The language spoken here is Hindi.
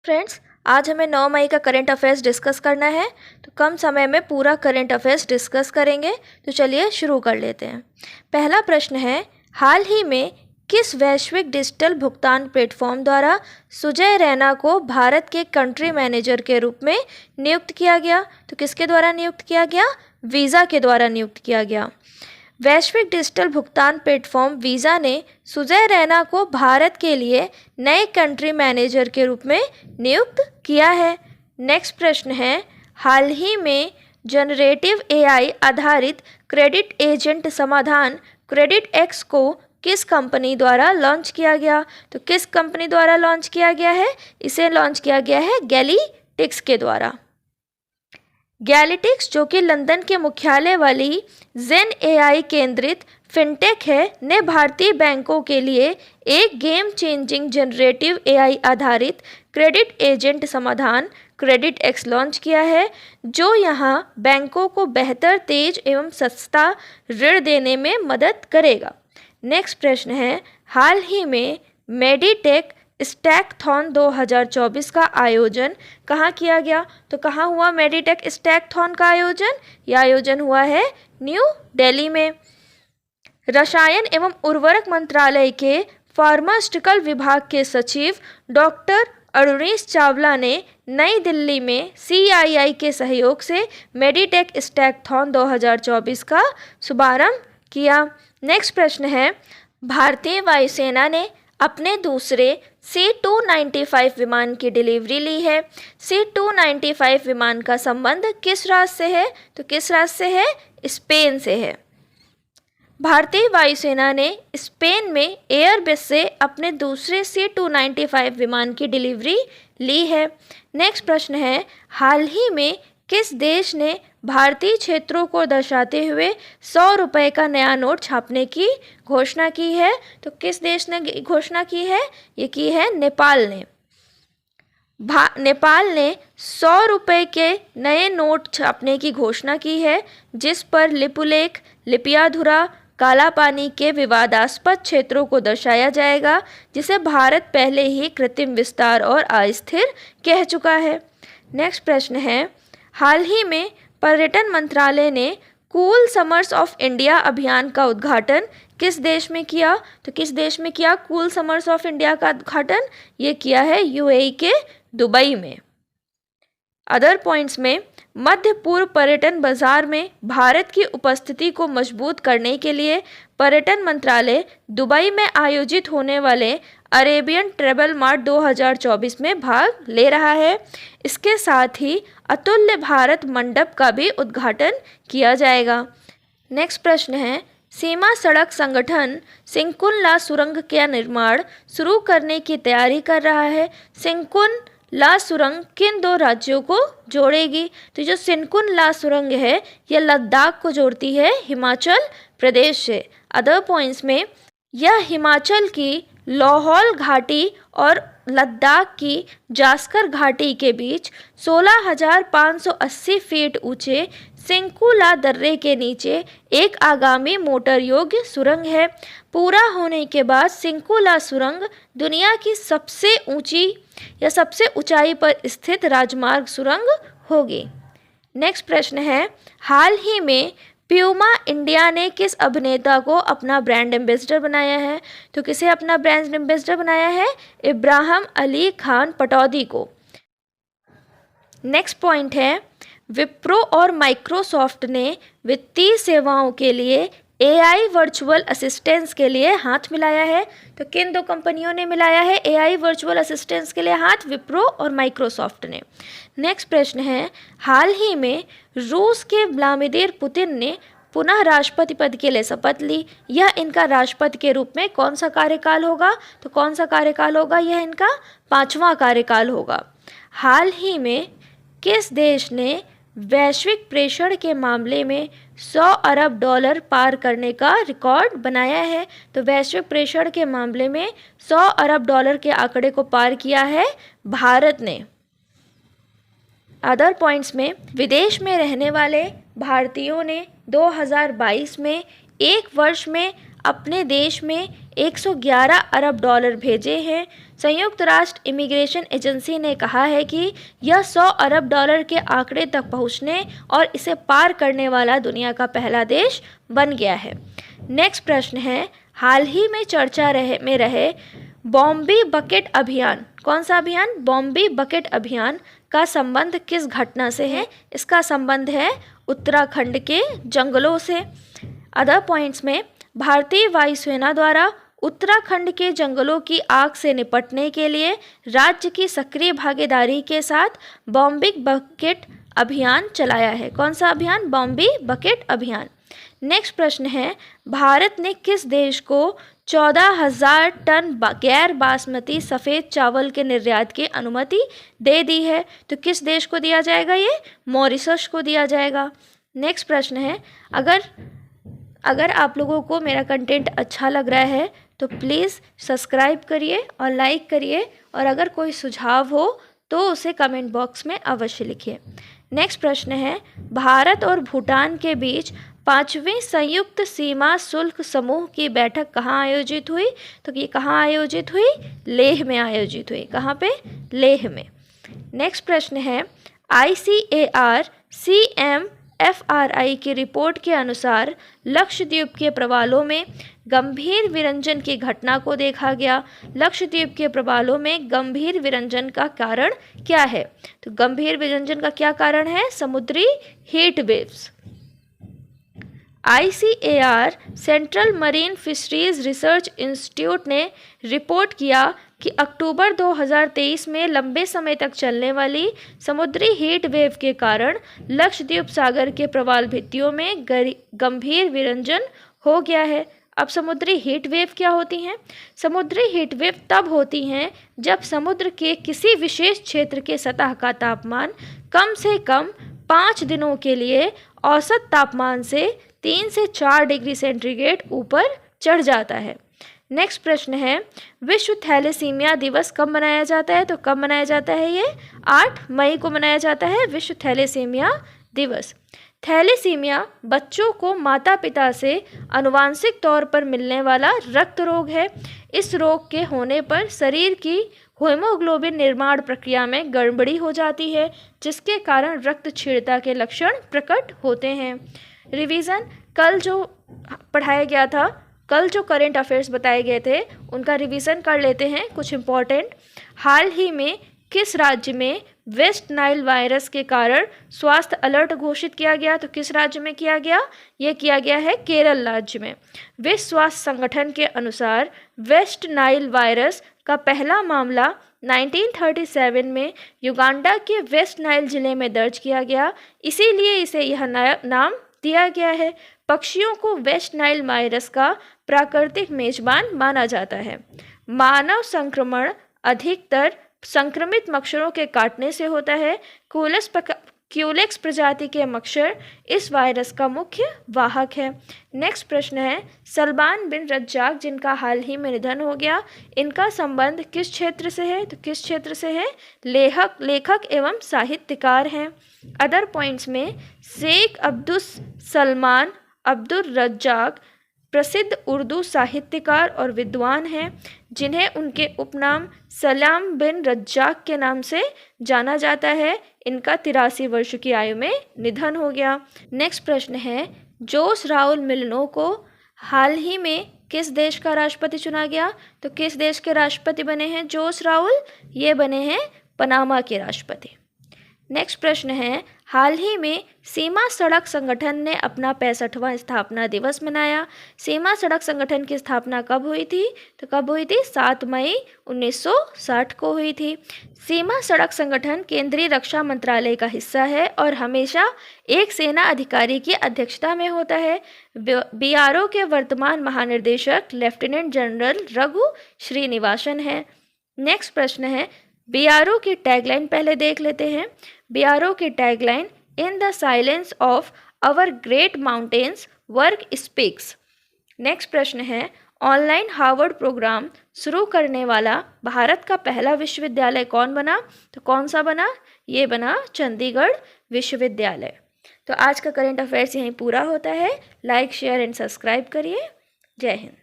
फ्रेंड्स, आज हमें 9 मई का करंट अफेयर्स डिस्कस करना है। तो कम समय में पूरा करंट अफेयर्स डिस्कस करेंगे। तो चलिए शुरू कर लेते हैं। पहला प्रश्न है, हाल ही में किस वैश्विक डिजिटल भुगतान प्लेटफॉर्म द्वारा सुजय रैना को भारत के कंट्री मैनेजर के रूप में नियुक्त किया गया? तो किसके द्वारा नियुक्त किया गया? वीज़ा के द्वारा नियुक्त किया गया। वैश्विक डिजिटल भुगतान प्लेटफॉर्म वीज़ा ने सुजय रैना को भारत के लिए नए कंट्री मैनेजर के रूप में नियुक्त किया है। नेक्स्ट प्रश्न है, हाल ही में जनरेटिव एआई आधारित क्रेडिट एजेंट समाधान क्रेडिट एक्स को किस कंपनी द्वारा लॉन्च किया गया? तो किस कंपनी द्वारा लॉन्च किया गया है? इसे लॉन्च किया गया है गैलीटिक्स के द्वारा। गैलीटिक्स, जो कि लंदन के मुख्यालय वाली जेन एआई केंद्रित फिनटेक है, ने भारतीय बैंकों के लिए एक गेम चेंजिंग जनरेटिव एआई आधारित क्रेडिट एजेंट समाधान क्रेडिट एक्स लॉन्च किया है, जो यहां बैंकों को बेहतर, तेज एवं सस्ता ऋण देने में मदद करेगा। नेक्स्ट प्रश्न है, हाल ही में मेडिटेक स्टैकथॉन 2024 का आयोजन कहाँ किया गया? तो कहाँ हुआ मेडिटेक स्टैकथॉन का आयोजन? यह आयोजन हुआ है न्यू दिल्ली में। रसायन एवं उर्वरक मंत्रालय के फार्मास्यूटिकल विभाग के सचिव डॉक्टर अरुणेश चावला ने नई दिल्ली में CII के सहयोग से मेडिटेक स्टैकथॉन 2024 का शुभारंभ किया। नेक्स्ट प्रश्न है, भारतीय वायुसेना ने अपने दूसरे C-295 विमान की डिलीवरी ली है। C-295 विमान का संबंध किस राज्य से है? तो किस राज्य से है? स्पेन से है। भारतीय वायुसेना ने स्पेन में एयरबेस से अपने दूसरे C-295 विमान की डिलीवरी ली है। नेक्स्ट प्रश्न है, हाल ही में किस देश ने भारतीय क्षेत्रों को दर्शाते हुए 100 रुपये का नया नोट छापने की घोषणा की है? तो किस देश ने घोषणा की है? ये की है नेपाल ने। नेपाल ने 100 रुपये के नए नोट छापने की घोषणा की है, जिस पर लिपुलेख, लिपियाधुरा, काला पानी के विवादास्पद क्षेत्रों को दर्शाया जाएगा, जिसे भारत पहले ही कृत्रिम विस्तार और अस्थिर कह चुका है। नेक्स्ट प्रश्न है, हाल ही में पर्यटन मंत्रालय ने कूल समर्स ऑफ इंडिया अभियान का उद्घाटन किस देश में किया? तो किस देश में किया कूल समर्स ऑफ इंडिया का उद्घाटन? ये किया है UAE के दुबई में। अदर पॉइंट्स में, मध्य पूर्व पर्यटन बाजार में भारत की उपस्थिति को मजबूत करने के लिए पर्यटन मंत्रालय दुबई में आयोजित होने वाले अरेबियन ट्रैवल मार्ट 2024 में भाग ले रहा है। इसके साथ ही अतुल्य भारत मंडप का भी उद्घाटन किया जाएगा। नेक्स्ट प्रश्न है, सीमा सड़क संगठन सिंकुन ला सुरंग का निर्माण शुरू करने की तैयारी कर रहा है। सिंकुन ला सुरंग किन दो राज्यों को जोड़ेगी? तो जो सिंकुन ला सुरंग है, यह लद्दाख को जोड़ती है हिमाचल प्रदेश से। अदर पॉइंट्स में, यह हिमाचल की लाहौल घाटी और लद्दाख की जास्कर घाटी के बीच 16,580 फीट ऊंचे सिंकुला दर्रे के नीचे एक आगामी मोटर योग्य सुरंग है। पूरा होने के बाद सिंकुला सुरंग दुनिया की सबसे ऊंची या सबसे ऊंचाई पर स्थित राजमार्ग सुरंग होगी। नेक्स्ट प्रश्न है, हाल ही में प्यूमा इंडिया ने किस अभिनेता को अपना ब्रांड एम्बेसडर बनाया है? तो किसे अपना ब्रांड एम्बेसडर बनाया है? इब्राहिम अली खान पटौदी को। नेक्स्ट पॉइंट है, विप्रो और माइक्रोसॉफ्ट ने वित्तीय सेवाओं के लिए AI वर्चुअल असिस्टेंस के लिए हाथ मिलाया है। तो किन दो कंपनियों ने मिलाया है AI वर्चुअल असिस्टेंस के लिए हाथ? विप्रो और माइक्रोसॉफ्ट ने। नेक्स्ट प्रश्न है, हाल ही में रूस के व्लादिमीर पुतिन ने पुनः राष्ट्रपति पद के लिए शपथ ली। यह इनका राष्ट्रपति के रूप में कौन सा कार्यकाल होगा? तो कौन सा कार्यकाल होगा? यह इनका 5वां कार्यकाल होगा। हाल ही में किस देश ने वैश्विक प्रेषण के मामले में $100 अरब पार करने का रिकॉर्ड बनाया है? तो वैश्विक प्रेषण के मामले में $100 अरब के आंकड़े को पार किया है भारत ने। अदर पॉइंट्स में, विदेश में रहने वाले भारतीयों ने 2022 में एक वर्ष में अपने देश में 111 अरब डॉलर भेजे हैं। संयुक्त राष्ट्र इमिग्रेशन एजेंसी ने कहा है कि यह 100 अरब डॉलर के आंकड़े तक पहुंचने और इसे पार करने वाला दुनिया का पहला देश बन गया है। नेक्स्ट प्रश्न है, हाल ही में चर्चा में रहे बॉम्बे बकेट अभियान, कौन सा अभियान? बॉम्बे बकेट अभियान का संबंध किस घटना से है? इसका संबंध है उत्तराखंड के जंगलों से। अदर पॉइंट्स में, भारतीय वायुसेना द्वारा उत्तराखंड के जंगलों की आग से निपटने के लिए राज्य की सक्रिय भागीदारी के साथ बॉम्बे बकेट अभियान चलाया है। कौन सा अभियान? बॉम्बे बकेट अभियान। नेक्स्ट प्रश्न है, भारत ने किस देश को 14,000 टन गैर बासमती सफ़ेद चावल के निर्यात की अनुमति दे दी है? तो किस देश को दिया जाएगा? ये मॉरिशस को दिया जाएगा। नेक्स्ट प्रश्न है, अगर आप लोगों को मेरा कंटेंट अच्छा लग रहा है तो प्लीज़ सब्सक्राइब करिए और लाइक करिए, और अगर कोई सुझाव हो तो उसे कमेंट बॉक्स में अवश्य लिखिए। नेक्स्ट प्रश्न है, भारत और भूटान के बीच 5वें संयुक्त सीमा शुल्क समूह की बैठक कहाँ आयोजित हुई? तो ये कहाँ आयोजित हुई? लेह में आयोजित हुई। कहाँ पे? लेह में। नेक्स्ट प्रश्न है, ICAR CMFRI की रिपोर्ट के अनुसार लक्षद्वीप के प्रवालों में गंभीर विरंजन की घटना को देखा गया। लक्षद्वीप के प्रवालों में गंभीर विरंजन का कारण क्या है? तो गंभीर विरंजन का क्या कारण है? समुद्री heat waves. ICAR central marine fisheries research institute ने रिपोर्ट किया कि अक्टूबर 2023 में लंबे समय तक चलने वाली समुद्री हीट वेव के कारण लक्षद्वीप सागर के प्रवाल भित्तियों में गंभीर विरंजन हो गया है। अब समुद्री हीट वेव क्या होती हैं? समुद्री हीट वेव तब होती हैं जब समुद्र के किसी विशेष क्षेत्र के सतह का तापमान कम से कम 5 दिनों के लिए औसत तापमान से 3 से 4 डिग्री सेंटीग्रेड ऊपर चढ़ जाता है। नेक्स्ट प्रश्न है, विश्व थैलेसीमिया दिवस कब मनाया जाता है? तो कब मनाया जाता है? ये 8 मई को मनाया जाता है विश्व थैलेसीमिया दिवस। थैलेसीमिया बच्चों को माता पिता से आनुवांशिक तौर पर मिलने वाला रक्त रोग है। इस रोग के होने पर शरीर की हीमोग्लोबिन निर्माण प्रक्रिया में गड़बड़ी हो जाती है, जिसके कारण रक्तक्षीणता के लक्षण प्रकट होते हैं। रिवीजन, कल जो पढ़ाया गया था, कल जो करंट अफेयर्स बताए गए थे उनका रिवीजन कर लेते हैं। कुछ इम्पोर्टेंट, हाल ही में किस राज्य में वेस्ट नाइल वायरस के कारण स्वास्थ्य अलर्ट घोषित किया गया? तो किस राज्य में किया गया? ये किया गया है केरल राज्य में। विश्व स्वास्थ्य संगठन के अनुसार वेस्ट नाइल वायरस का पहला मामला 1937 में युगांडा के वेस्ट नाइल जिले में दर्ज किया गया, इसीलिए इसे यह नाम दिया गया है। पक्षियों को वेस्ट नाइल वायरस का प्राकृतिक मेजबान माना जाता है। मानव संक्रमण अधिकतर संक्रमित मच्छरों के काटने से होता है। क्यूलेक्स प्रजाति के मच्छर इस वायरस का मुख्य वाहक है। नेक्स्ट प्रश्न है, सलमान बिन रज्जाक जिनका हाल ही में निधन हो गया, इनका संबंध किस क्षेत्र से है? तो किस क्षेत्र से है? लेखक एवं साहित्यकार हैं। अदर पॉइंट्स में, शेख अब्दुल सलमान अब्दुल रज्जाक प्रसिद्ध उर्दू साहित्यकार और विद्वान हैं, जिन्हें उनके उपनाम सलाम बिन रज्जाक के नाम से जाना जाता है। इनका 83 वर्ष की आयु में निधन हो गया। नेक्स्ट प्रश्न है, जोस राउल मिलनो को हाल ही में किस देश का राष्ट्रपति चुना गया? तो किस देश के राष्ट्रपति बने हैं जोस राउल? ये बने हैं पनामा के राष्ट्रपति। नेक्स्ट प्रश्न है, हाल ही में सीमा सड़क संगठन ने अपना 65वां स्थापना दिवस मनाया। सीमा सड़क संगठन की स्थापना कब हुई थी? तो कब हुई थी? 7 मई 1960 को हुई थी। सीमा सड़क संगठन केंद्रीय रक्षा मंत्रालय का हिस्सा है और हमेशा एक सेना अधिकारी की अध्यक्षता में होता है। BRO के वर्तमान महानिर्देशक लेफ्टिनेंट जनरल रघु श्रीनिवासन हैं। नेक्स्ट प्रश्न है, BRO की टैगलाइन पहले देख लेते हैं। BRO की tagline, in the silence of our great mountains work speaks. Next प्रश्न है, ऑनलाइन हार्वर्ड प्रोग्राम शुरू करने वाला भारत का पहला विश्वविद्यालय कौन बना? तो कौन सा बना? ये बना चंडीगढ़ विश्वविद्यालय। तो आज का करंट अफेयर्स यहीं पूरा होता है। लाइक, शेयर एंड सब्सक्राइब करिए। जय हिंद।